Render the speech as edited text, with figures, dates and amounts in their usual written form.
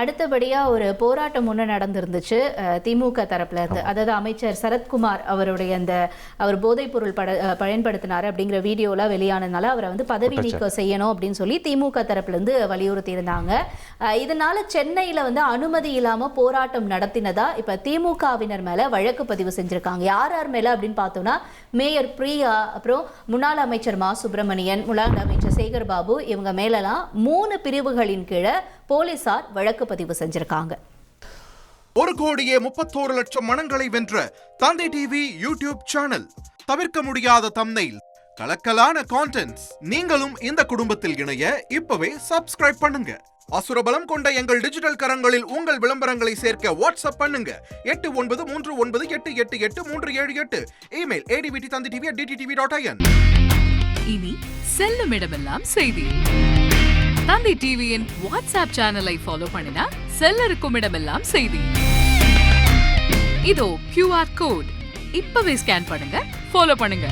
அடுத்தபடியா ஒரு போராட்டம் ஒன்று நடந்திருந்துச்சு திமுக தரப்புல இருந்து. அதாவது அமைச்சர் சரத்குமார் அவருடைய அந்த அவர் போதைப் பொருள் பயன்படுத்தினார் அப்படிங்கிற வீடியோலாம் வெளியானதுனால அவரை வந்து பதவி நீக்கம் செய்யணும் அப்படின்னு சொல்லி திமுக தரப்புல இருந்து வலியுறுத்தி இருந்தாங்க. இதனால சென்னையில வந்து அனுமதி இல்லாம போராட்டம் நடத்தினதா இப்ப திமுகவினர் மேல வழக்கு பதிவு செஞ்சிருக்காங்க. யார் யார் மேல அப்படின்னு பார்த்தோம்னா மேயர் பிரியா, அப்புறம் முன்னாள் அமைச்சர் மா சுப்பிரமணியன், முன்னாள் அமைச்சர் சேகர் பாபு, இவங்க மேலலாம் 3 பிரிவுகளின் கீழே போலீசார் வழக்கு பதிவு செஞ்சிருக்காங்க. 1,31,00,000 மனங்களை வென்ற தந்தை டிவி யூடியூப் சேனல். தவிர்க்க முடியாத தம்ப்நெயில், கலக்கலான கான்டென்ட்ஸ். நீங்களும் இந்த குடும்பத்தில் இணைய இப்பவே சப்ஸ்கிரைப் பண்ணுங்க. அசுரபலம் கொண்ட எங்கள் டிஜிட்டல் கரங்களில் உங்கள் விளம்பரங்களை சேர்க்க வாட்ஸ்அப் பண்ணுங்க. 8939888378. Email advtthanditv@dttv.in. இனி செல்லும் இடமெல்லாம் செய்தி. தந்தை டிவியின் வாட்ஸ்அப் சேனலை ஃபாலோ பண்ணினா செல்ல இருக்கும் இடமெல்லாம் செய்தி. இதோ QR கோட், இப்பவே ஸ்கேன் பண்ணுங்க, ஃபாலோ பண்ணுங்க.